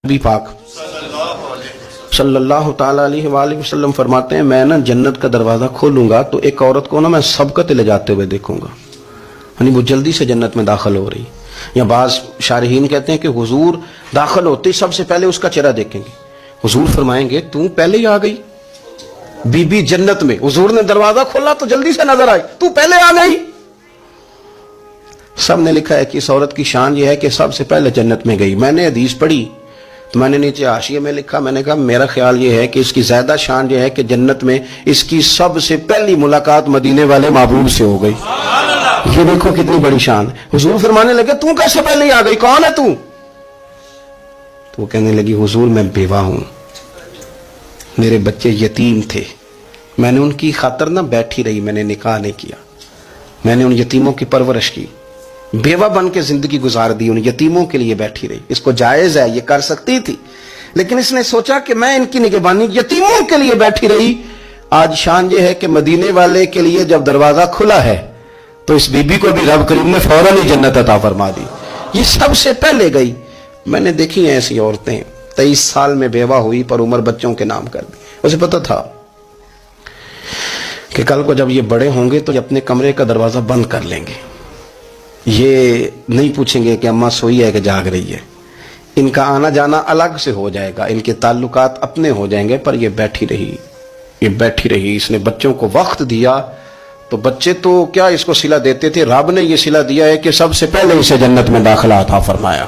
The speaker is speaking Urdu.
نبی پاک صلی اللہ تعالیٰ علیہ وآلہ وسلم فرماتے ہیں میں نا جنت کا دروازہ کھولوں گا تو ایک عورت کو نا میں سبقت لے جاتے ہوئے دیکھوں گا، یعنی وہ جلدی سے جنت میں داخل ہو رہی. یا بعض شارحین کہتے ہیں کہ حضور داخل ہوتے سب سے پہلے اس کا چہرہ دیکھیں گے. حضور فرمائیں گے تو پہلے ہی آ گئی بی بی جنت میں، حضور نے دروازہ کھولا تو جلدی سے نظر آئی، تو پہلے آ گئی. سب نے لکھا ہے کہ اس عورت کی شان یہ ہے کہ سب سے پہلے جنت میں گئی. میں نے حدیث پڑھی تو میں نے نیچے حاشیے میں لکھا، میں نے کہا میرا خیال یہ ہے کہ اس کی زیادہ شان یہ ہے کہ جنت میں اس کی سب سے پہلی ملاقات مدینے والے محبوب سے ہو گئی. یہ دیکھو کتنی بڑی شان. حضور فرمانے لگے تو کیسے پہلے ہی آ گئی، کون ہے تو؟ تو وہ کہنے لگی حضور میں بیوہ ہوں، میرے بچے یتیم تھے، میں نے ان کی خاطر نہ بیٹھی رہی، میں نے نکاح نہیں کیا، میں نے ان یتیموں کی پرورش کی، بیوہ بن کے زندگی گزار دی، ان یتیموں کے لیے بیٹھی رہی. اس کو جائز ہے، یہ کر سکتی تھی، لیکن اس نے سوچا کہ میں ان کی نگہبانی یتیموں کے لیے بیٹھی رہی. آج شان یہ ہے کہ مدینے والے کے لیے جب دروازہ کھلا ہے تو اس بی بی کو بھی رب کریم نے فوراً ہی جنت عطا فرما دی. یہ سب سے پہلے گئی. میں نے دیکھی ہیں ایسی عورتیں 23 سال میں بیوہ ہوئی پر عمر بچوں کے نام کر دی. اسے پتہ تھا کہ کل کو جب یہ بڑے ہوں گے تو یہ اپنے کمرے کا دروازہ بند کر لیں گے، یہ نہیں پوچھیں گے کہ اماں سوئی ہے کہ جاگ رہی ہے. ان کا آنا جانا الگ سے ہو جائے گا، ان کے تعلقات اپنے ہو جائیں گے. پر یہ بیٹھی رہی، یہ بیٹھی رہی. اس نے بچوں کو وقت دیا تو بچے تو کیا اس کو صلہ دیتے تھے، رب نے یہ صلہ دیا ہے کہ سب سے پہلے اسے جنت میں داخلہ عطا فرمایا.